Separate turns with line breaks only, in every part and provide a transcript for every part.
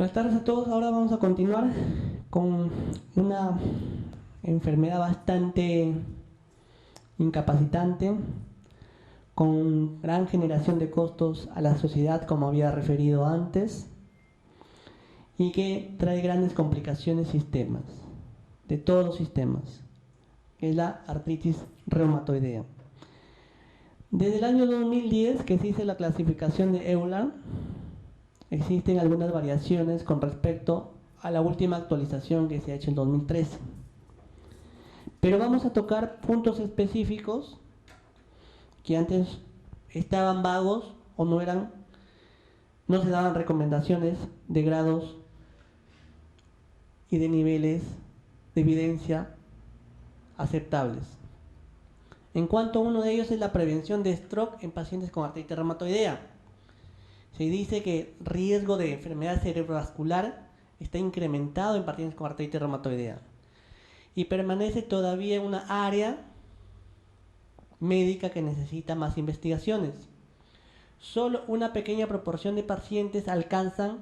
Buenas tardes a todos. Ahora vamos a continuar con una enfermedad bastante incapacitante, con gran generación de costos a la sociedad, como había referido antes, y que trae grandes complicaciones sistemas, de todos los sistemas, que es la artritis reumatoidea. Desde el año 2010, que se hizo la clasificación de EULAR, existen algunas variaciones con respecto a la última actualización que se ha hecho en 2013. Pero vamos a tocar puntos específicos que antes estaban vagos o no se daban recomendaciones de grados y de niveles de evidencia aceptables. En cuanto a uno de ellos es la prevención de stroke en pacientes con artritis reumatoidea. Se dice que el riesgo de enfermedad cerebrovascular está incrementado en pacientes con artritis reumatoidea y permanece todavía una área médica que necesita más investigaciones. Solo una pequeña proporción de pacientes alcanzan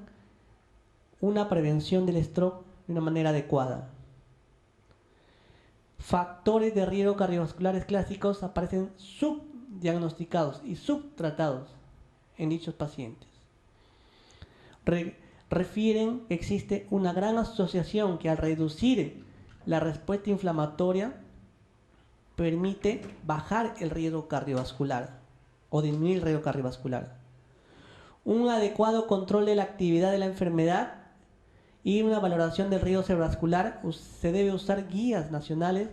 una prevención del stroke de una manera adecuada. Factores de riesgo cardiovasculares clásicos aparecen subdiagnosticados y subtratados en dichos pacientes. Refieren que existe una gran asociación que al reducir la respuesta inflamatoria permite bajar el riesgo cardiovascular o disminuir el riesgo cardiovascular. Un adecuado control de la actividad de la enfermedad y una valoración del riesgo cerebrovascular. Se debe usar guías nacionales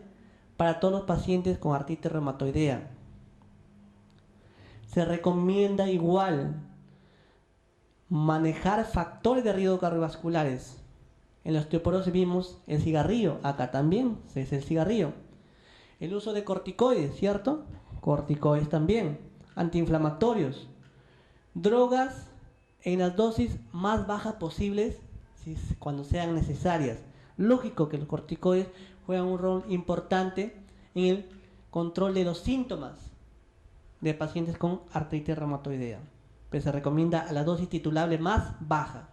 para todos los pacientes con artritis reumatoidea. Se recomienda igual manejar factores de riesgo cardiovasculares. En la osteoporosis vimos el cigarrillo, acá también es el cigarrillo. El uso de corticoides, ¿cierto? Corticoides también, antiinflamatorios. Drogas en las dosis más bajas posibles cuando sean necesarias. Lógico que los corticoides juegan un rol importante en el control de los síntomas de pacientes con artritis reumatoidea, pero se recomienda a la dosis titulable más baja.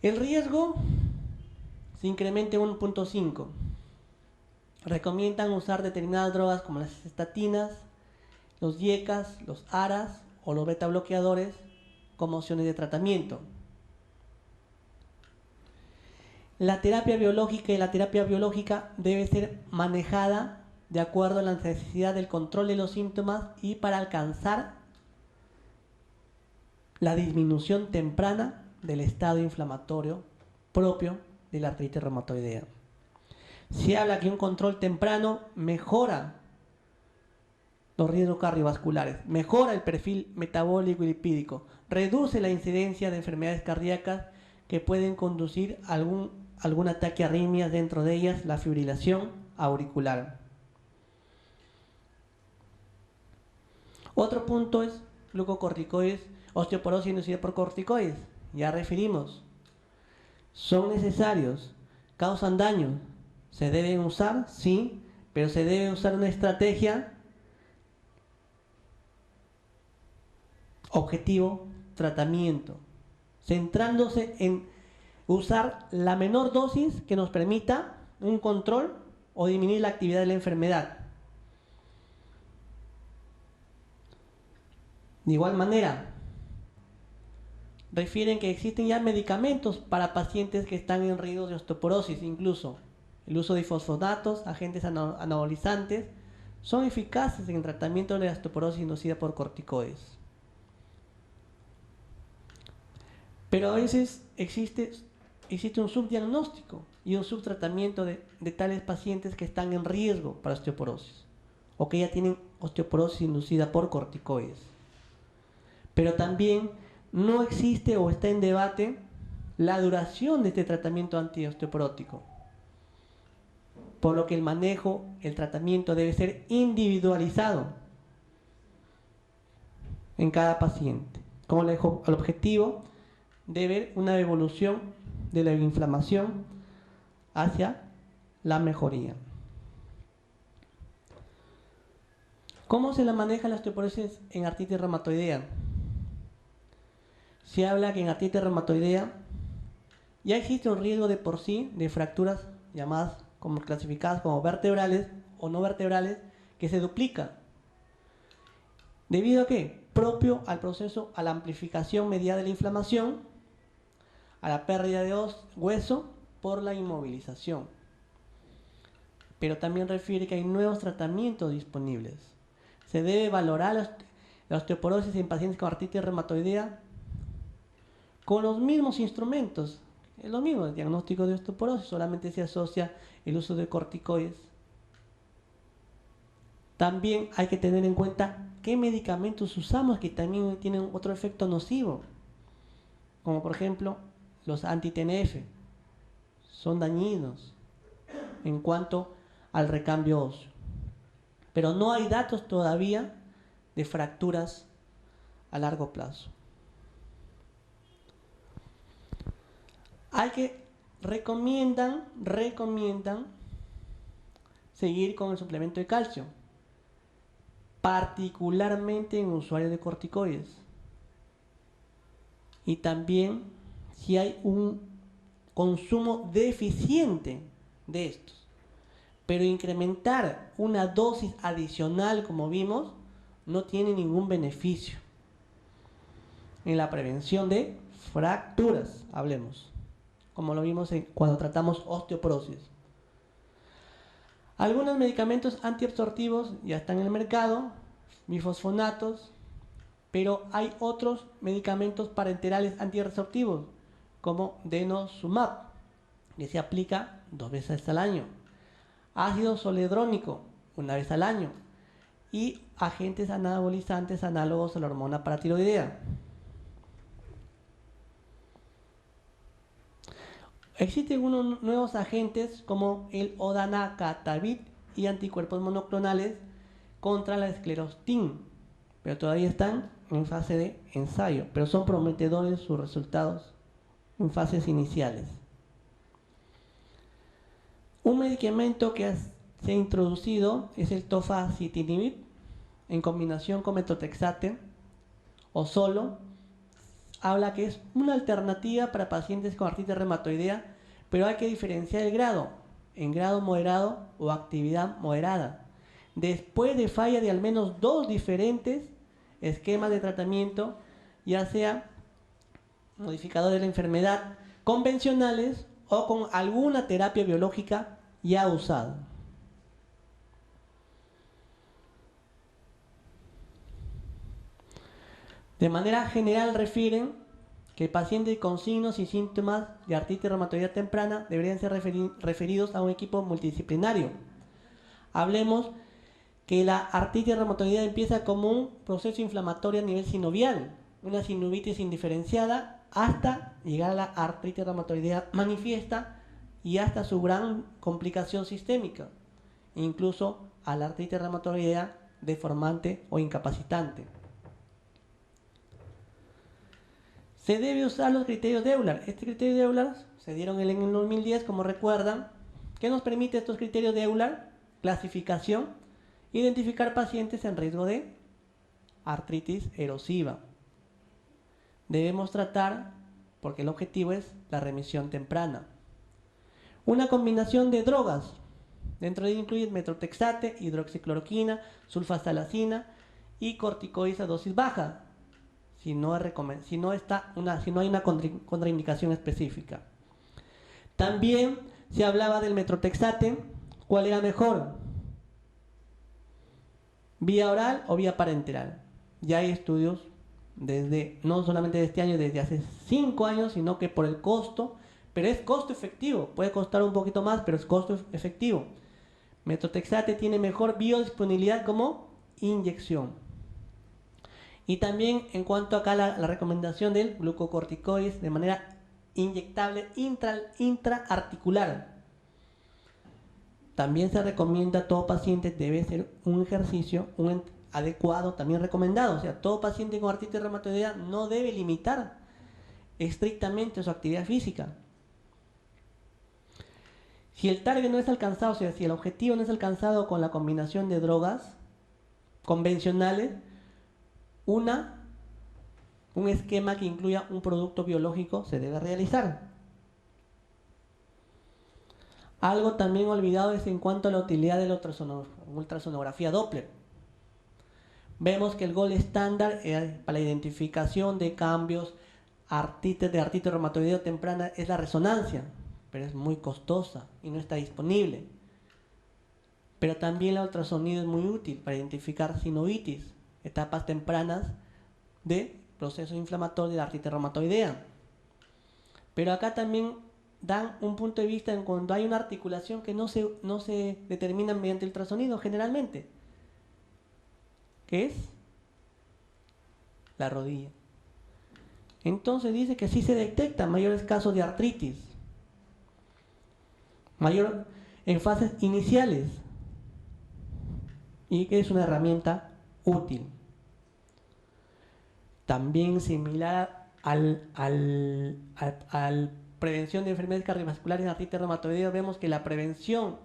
El riesgo se incrementa en 1.5. Recomiendan usar determinadas drogas como las estatinas, los IECAs, los ARAs o los beta bloqueadores como opciones de tratamiento. La terapia biológica debe ser manejada de acuerdo a la necesidad del control de los síntomas y para alcanzar la disminución temprana del estado inflamatorio propio de la artritis reumatoidea. Se habla que un control temprano mejora los riesgos cardiovasculares, mejora el perfil metabólico y lipídico, reduce la incidencia de enfermedades cardíacas que pueden conducir a algún ataque a arritmias, dentro de ellas la fibrilación auricular. Otro punto es glucocorticoides, osteoporosis inducida por corticoides. Ya referimos, son necesarios, causan daño, se deben usar, sí, pero se debe usar una estrategia objetivo, tratamiento, centrándose en usar la menor dosis que nos permita un control o disminuir la actividad de la enfermedad. De igual manera, refieren que existen ya medicamentos para pacientes que están en riesgo de osteoporosis, incluso el uso de fosfonatos, agentes anabolizantes, son eficaces en el tratamiento de la osteoporosis inducida por corticoides. Pero a veces existe un subdiagnóstico y un subtratamiento de tales pacientes que están en riesgo para osteoporosis o que ya tienen osteoporosis inducida por corticoides. Pero también no existe o está en debate la duración de este tratamiento antiosteoporótico, por lo que el tratamiento debe ser individualizado en cada paciente, con el objetivo de ver una evolución de la inflamación hacia la mejoría. ¿Cómo se la maneja la osteoporosis en artritis reumatoidea? se habla que en artritis reumatoidea ya existe un riesgo de por sí de fracturas llamadas como clasificadas como vertebrales o no vertebrales que se duplican. ¿Debido a qué? Propio al proceso, a la amplificación mediada de la inflamación, a la pérdida de hueso por la inmovilización. Pero también refiere que hay nuevos tratamientos disponibles. Se debe valorar la osteoporosis en pacientes con artritis reumatoidea con los mismos instrumentos. Es lo mismo, el diagnóstico de osteoporosis, solamente se asocia el uso de corticoides. También hay que tener en cuenta qué medicamentos usamos que también tienen otro efecto nocivo, como por ejemplo los anti-TNF. Son dañinos en cuanto al recambio óseo. Pero no hay datos todavía de fracturas a largo plazo. Recomiendan seguir con el suplemento de calcio, particularmente en usuarios de corticoides. Y también si hay un consumo deficiente de estos. Pero incrementar una dosis adicional, como vimos, no tiene ningún beneficio en la prevención de fracturas, hablemos, como lo vimos cuando tratamos osteoporosis. Algunos medicamentos antiabsortivos ya están en el mercado, bifosfonatos, pero hay otros medicamentos parenterales antirresortivos, como denosumab, que se aplica 2 veces al año, ácido zoledrónico 1 vez al año, y agentes anabolizantes análogos a la hormona paratiroidea. Existen unos nuevos agentes como el odanacatabit y anticuerpos monoclonales contra la esclerotina, pero todavía están en fase de ensayo, pero son prometedores sus resultados en fases iniciales. Un medicamento que se ha introducido es el tofacitinib en combinación con metotrexate o solo. Habla que es una alternativa para pacientes con artritis reumatoidea, pero hay que diferenciar el grado, en grado moderado o actividad moderada. Después de falla de al menos 2 diferentes esquemas de tratamiento, ya sea modificador de la enfermedad convencionales o con alguna terapia biológica ya usada. De manera general refieren que pacientes con signos y síntomas de artritis reumatoidea temprana deberían ser referidos a un equipo multidisciplinario. Hablemos que la artritis reumatoidea empieza como un proceso inflamatorio a nivel sinovial, una sinovitis indiferenciada, hasta llegar a la artritis reumatoidea manifiesta y hasta su gran complicación sistémica, incluso a la artritis reumatoidea deformante o incapacitante. Se debe usar los criterios de Euler. Este criterio de Euler se dieron en el 2010, como recuerdan. ¿Qué nos permite estos criterios de Euler? Clasificación, identificar pacientes en riesgo de artritis erosiva. Debemos tratar, porque el objetivo es la remisión temprana. Una combinación de drogas, dentro de ello incluye metotrexate, hidroxicloroquina, sulfasalazina y corticoides a dosis baja, si no hay una contraindicación específica. También se hablaba del metotrexate. ¿Cuál era mejor? ¿Vía oral o vía parenteral? Ya hay estudios no solamente de este año, desde hace 5 años, sino que por el costo, pero es costo efectivo. Puede costar un poquito más, pero es costo efectivo. Metotrexate tiene mejor biodisponibilidad como inyección. Y también en cuanto acá la recomendación del glucocorticoides de manera inyectable intraarticular. También se recomienda a todo paciente debe ser un ejercicio adecuado, también recomendado. O sea, todo paciente con artritis reumatoidea no debe limitar estrictamente su actividad física. Si el target no es alcanzado, o sea, si el objetivo no es alcanzado con la combinación de drogas convencionales, una un esquema que incluya un producto biológico se debe realizar. Algo también olvidado es en cuanto a la utilidad de la ultrasonografía Doppler. Vemos que el gold estándar para la identificación de cambios de artritis reumatoidea temprana es la resonancia, pero es muy costosa y no está disponible. Pero también el ultrasonido es muy útil para identificar sinovitis, etapas tempranas de proceso inflamatorio de la artritis reumatoidea. Pero acá también dan un punto de vista en cuando hay una articulación que no se determina mediante ultrasonido generalmente, que es la rodilla. Entonces dice que sí se detectan mayores casos de artritis, mayor en fases iniciales, y que es una herramienta útil. También similar al prevención de enfermedades cardiovasculares en artritis reumatoidea, vemos que la prevención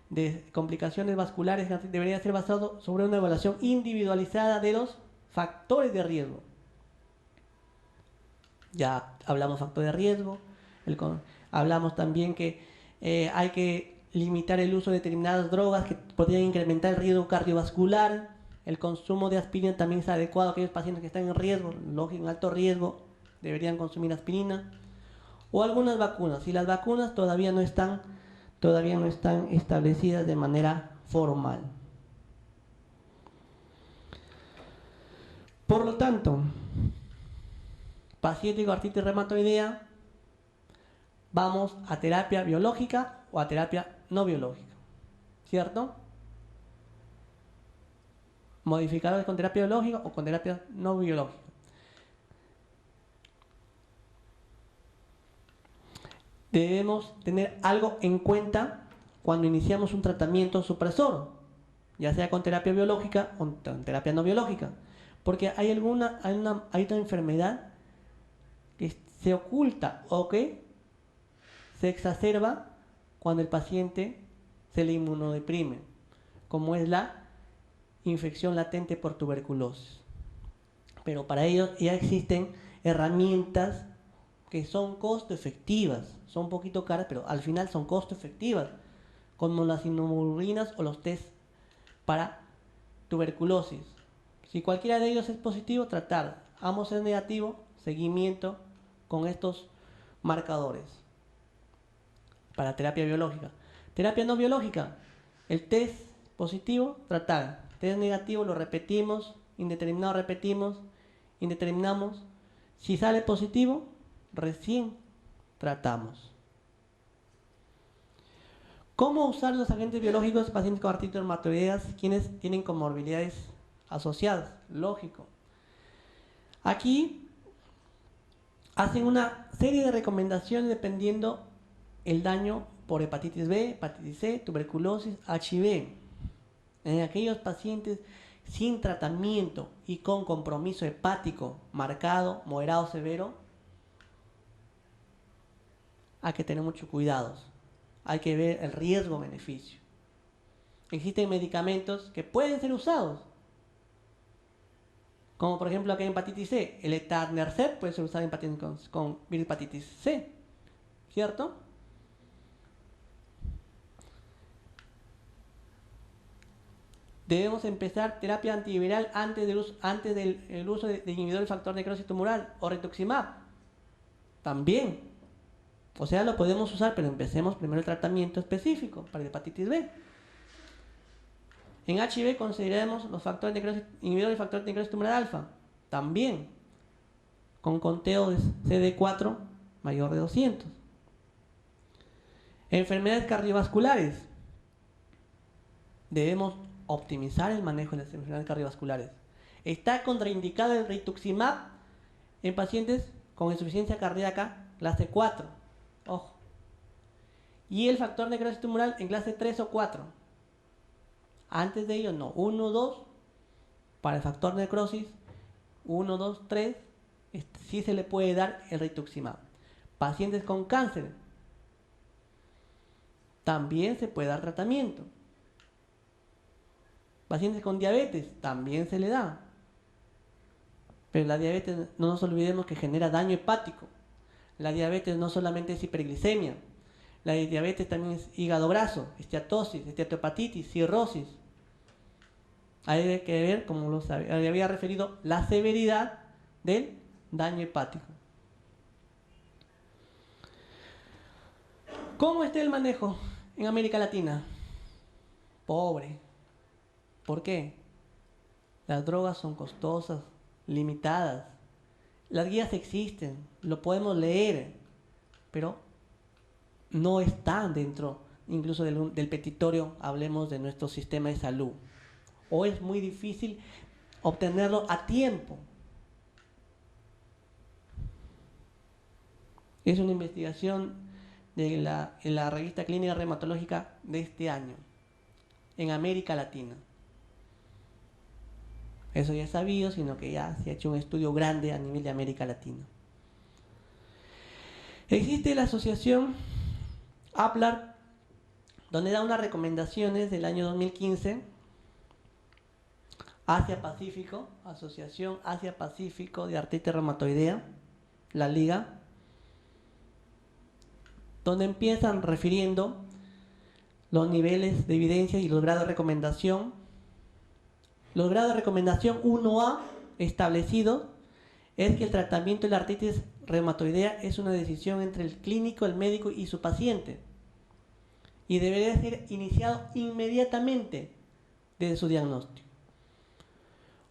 de complicaciones vasculares debería ser basado sobre una evaluación individualizada de los factores de riesgo. Ya hablamos de factores de riesgo, hablamos también que hay que limitar el uso de determinadas drogas que podrían incrementar el riesgo cardiovascular. El consumo de aspirina también es adecuado. Aquellos pacientes que están en riesgo, en alto riesgo, deberían consumir aspirina. O algunas vacunas. Y las vacunas todavía no están establecidas de manera formal. Por lo tanto, paciente con artritis reumatoidea, vamos a terapia biológica o a terapia no biológica, ¿cierto? Modificadores con terapia biológica o con terapia no biológica. Debemos tener algo en cuenta cuando iniciamos un tratamiento supresor, ya sea con terapia biológica o con terapia no biológica, porque hay una enfermedad que se oculta o que se exacerba cuando el paciente se le inmunodeprime, como es la infección latente por tuberculosis. Pero para ello ya existen herramientas que son costo efectivas, son un poquito caras, pero al final son costo efectivas, como las inmunoglobulinas o los test para tuberculosis. Si cualquiera de ellos es positivo, tratar. Ambos es negativo, seguimiento con estos marcadores para terapia biológica. Terapia no biológica, el test positivo, tratar. Test negativo, lo repetimos, indeterminado repetimos, indeterminamos. Si sale positivo, recién tratamos. ¿Cómo usar los agentes biológicos en pacientes con artritis reumatoideas quienes tienen comorbilidades asociadas? Lógico. Aquí hacen una serie de recomendaciones dependiendo el daño por hepatitis B, hepatitis C, tuberculosis, HIV. En aquellos pacientes sin tratamiento y con compromiso hepático marcado, moderado, severo, hay que tener mucho cuidado. Hay que ver el riesgo-beneficio. Existen medicamentos que pueden ser usados, como por ejemplo acá en hepatitis C, el etanercept puede ser usado en pacientes con virus hepatitis C, ¿cierto? Debemos empezar terapia antiviral antes del uso de inhibidor del factor de necrosis tumoral o rituximab. También. O sea, lo podemos usar, pero empecemos primero el tratamiento específico para la hepatitis B. En HIV consideremos los factores de necrosis, inhibidores del factor de necrosis tumoral alfa. También. Con conteo de CD4 mayor de 200. Enfermedades cardiovasculares. Debemos optimizar el manejo de las enfermedades cardiovasculares. Está contraindicado el rituximab en pacientes con insuficiencia cardíaca clase 4. Ojo. Y el factor de necrosis tumoral en clase 3 o 4. Antes de ello no. 1, 2 para el factor de necrosis. 1, 2, 3 sí se le puede dar el rituximab. Pacientes con cáncer también se puede dar tratamiento. Pacientes con diabetes también se le da. Pero la diabetes, no nos olvidemos que genera daño hepático. La diabetes no solamente es hiperglicemia, la diabetes también es hígado graso, esteatosis, esteatohepatitis, cirrosis. Hay que ver, como lo había referido, la severidad del daño hepático. ¿Cómo está el manejo en América Latina? Pobre. ¿Por qué? Las drogas son costosas, limitadas. Las guías existen, lo podemos leer, pero no están dentro incluso del petitorio, hablemos de nuestro sistema de salud. O es muy difícil obtenerlo a tiempo. Es una investigación en la revista Clínica Reumatológica de este año, en América Latina. Eso ya es sabido, sino que ya se ha hecho un estudio grande a nivel de América Latina. Existe la asociación APLAR, donde da unas recomendaciones del año 2015, Asia-Pacífico, Asociación Asia-Pacífico de Artritis Reumatoidea, la Liga, donde empiezan refiriendo los niveles de evidencia y los grados de recomendación. Los grados de recomendación 1A establecidos es que el tratamiento de la artritis reumatoidea es una decisión entre el clínico, el médico y su paciente, y debería ser iniciado inmediatamente desde su diagnóstico.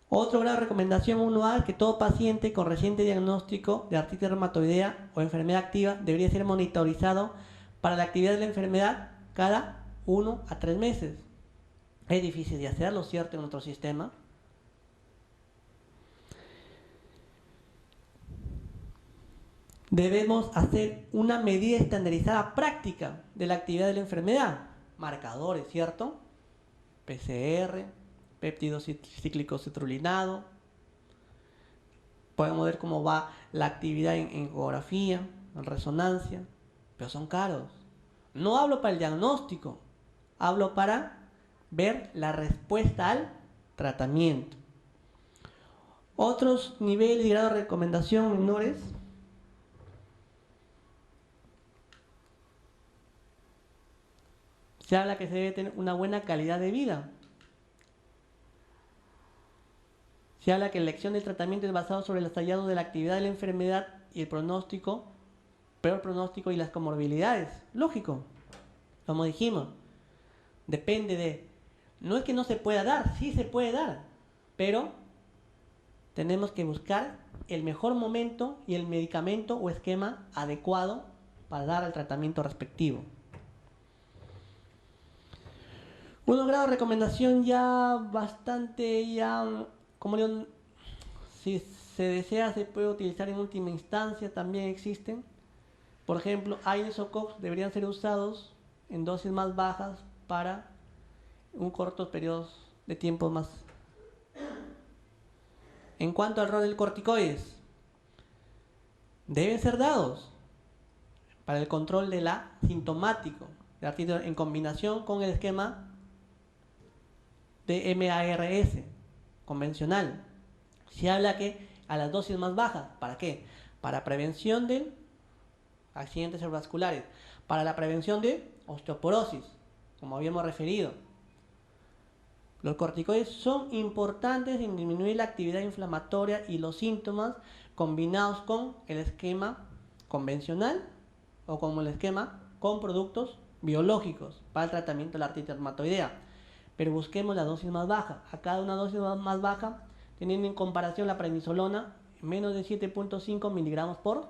Otro grado de recomendación 1A es que todo paciente con reciente diagnóstico de artritis reumatoidea o enfermedad activa debería ser monitorizado para la actividad de la enfermedad cada 1 a 3 meses. Es difícil de hacerlo, ¿cierto?, en nuestro sistema. Debemos hacer una medida estandarizada práctica de la actividad de la enfermedad. Marcadores, ¿cierto? PCR, péptido cíclico citrulinado. Podemos ver cómo va la actividad en ecografía, en resonancia, pero son caros. No hablo para el diagnóstico, hablo para ver la respuesta al tratamiento. Otros niveles y grados de recomendación menores. Se habla que se debe tener una buena calidad de vida. Se habla que la elección del tratamiento es basado sobre los hallados de la actividad de la enfermedad y el pronóstico, peor pronóstico y las comorbilidades. Lógico, como dijimos, depende de... No es que no se pueda dar, sí se puede dar, pero tenemos que buscar el mejor momento y el medicamento o esquema adecuado para dar el tratamiento respectivo. Un grado de recomendación ya bastante, como digo, si se desea se puede utilizar en última instancia, también existen. Por ejemplo, AINES o COX deberían ser usados en dosis más bajas para un corto periodo de tiempo más. En cuanto al rol del corticoides, deben ser dados para el control de la sintomático de artritis en combinación con el esquema de MARS convencional. Se habla que a las dosis más bajas, ¿para qué? Para prevención de accidentes cerebrovasculares, para la prevención de osteoporosis, como habíamos referido. Los corticoides son importantes en disminuir la actividad inflamatoria y los síntomas combinados con el esquema convencional o con el esquema con productos biológicos para el tratamiento de la artritis reumatoidea. Pero busquemos la dosis más baja. A cada una dosis más baja, teniendo en comparación la prednisolona, menos de 7.5 miligramos por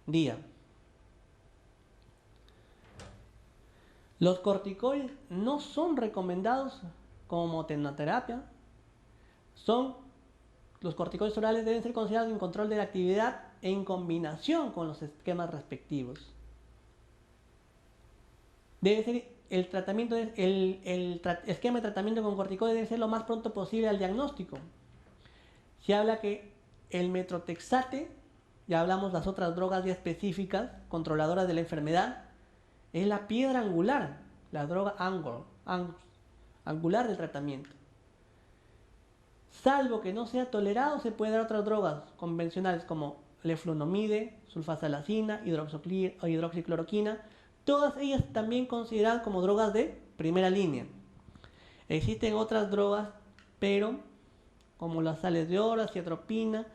día. Los corticoides no son recomendados como monoterapia. Los corticoides orales deben ser considerados en control de la actividad en combinación con los esquemas respectivos. Debe ser el tratamiento, el esquema de tratamiento con corticoides debe ser lo más pronto posible al diagnóstico. Se habla que el metrotexate, ya hablamos las otras drogas ya específicas, controladoras de la enfermedad, es la piedra angular, la droga angular del tratamiento. Salvo que no sea tolerado, se puede dar otras drogas convencionales como leflunomide, sulfasalacina, hidroxicloroquina, todas ellas también consideradas como drogas de primera línea. Existen otras drogas, pero como las sales de oro, ciatropina.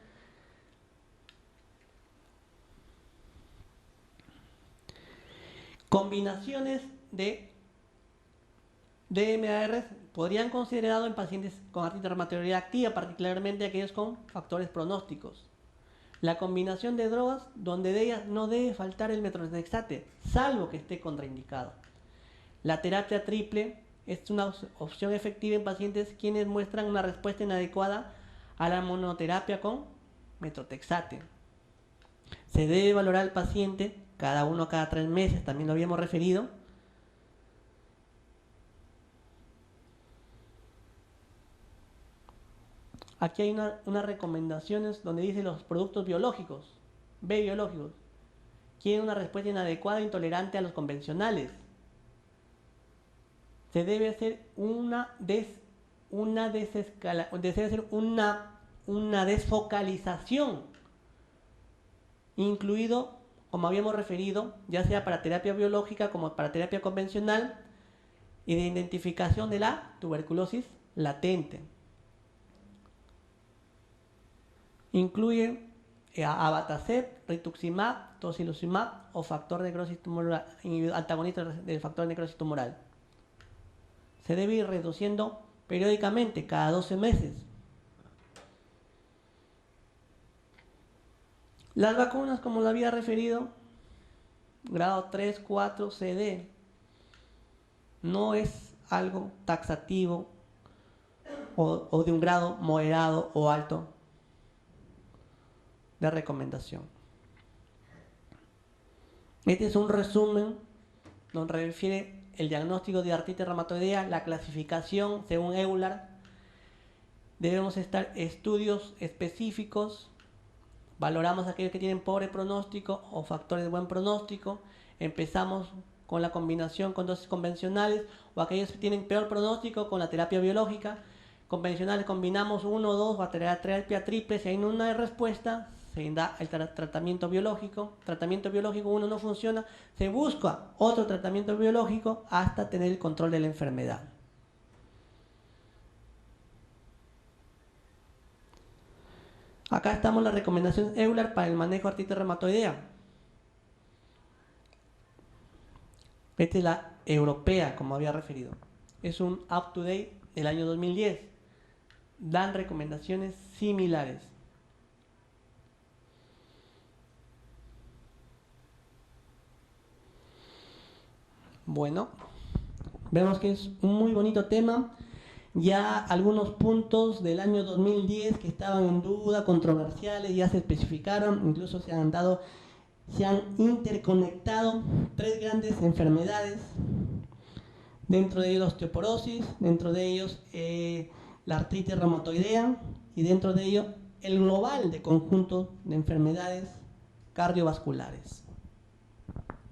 Combinaciones de DMARs podrían considerado en pacientes con artritis reumatoidea activa, particularmente aquellos con factores pronósticos. La combinación de drogas, donde de ellas no debe faltar el metrotexate, salvo que esté contraindicado. La terapia triple es una opción efectiva en pacientes quienes muestran una respuesta inadecuada a la monoterapia con metrotexate. Se debe valorar al paciente cada 3 meses, también lo habíamos referido. Aquí hay unas recomendaciones donde dice los productos biológicos, B biológicos, quieren una respuesta inadecuada e intolerante a los convencionales. Se debe hacer una desfocalización, incluido, como habíamos referido, ya sea para terapia biológica como para terapia convencional, y de identificación de la tuberculosis latente. Incluye abatacept, rituximab, tocilizumab o factor de necrosis tumoral, antagonista del factor de necrosis tumoral. Se debe ir reduciendo periódicamente, cada 12 meses. Las vacunas, como lo había referido, grado 3, 4, CD, no es algo taxativo o de un grado moderado o alto de recomendación. Este es un resumen donde refiere el diagnóstico de artritis reumatoidea, la clasificación según Euler. Debemos estar estudios específicos. Valoramos aquellos que tienen pobre pronóstico o factores de buen pronóstico. Empezamos con la combinación con dosis convencionales, o aquellos que tienen peor pronóstico con la terapia biológica. Convencionales combinamos 1 o 2 o terapia triple. Si hay una respuesta, se da el tratamiento biológico. Tratamiento biológico 1 no funciona, se busca otro tratamiento biológico hasta tener el control de la enfermedad. Acá estamos las recomendaciones Euler para el manejo de artritis reumatoidea. Esta es la europea, como había referido. Es un up-to-date del año 2010. Dan recomendaciones similares. Bueno, vemos que es un muy bonito tema. Ya algunos puntos del año 2010 que estaban en duda, controversiales, ya se especificaron, incluso se han interconectado 3 grandes enfermedades, dentro de ellos la osteoporosis, dentro de ellos la artritis reumatoidea y dentro de ello el global de conjunto de enfermedades cardiovasculares.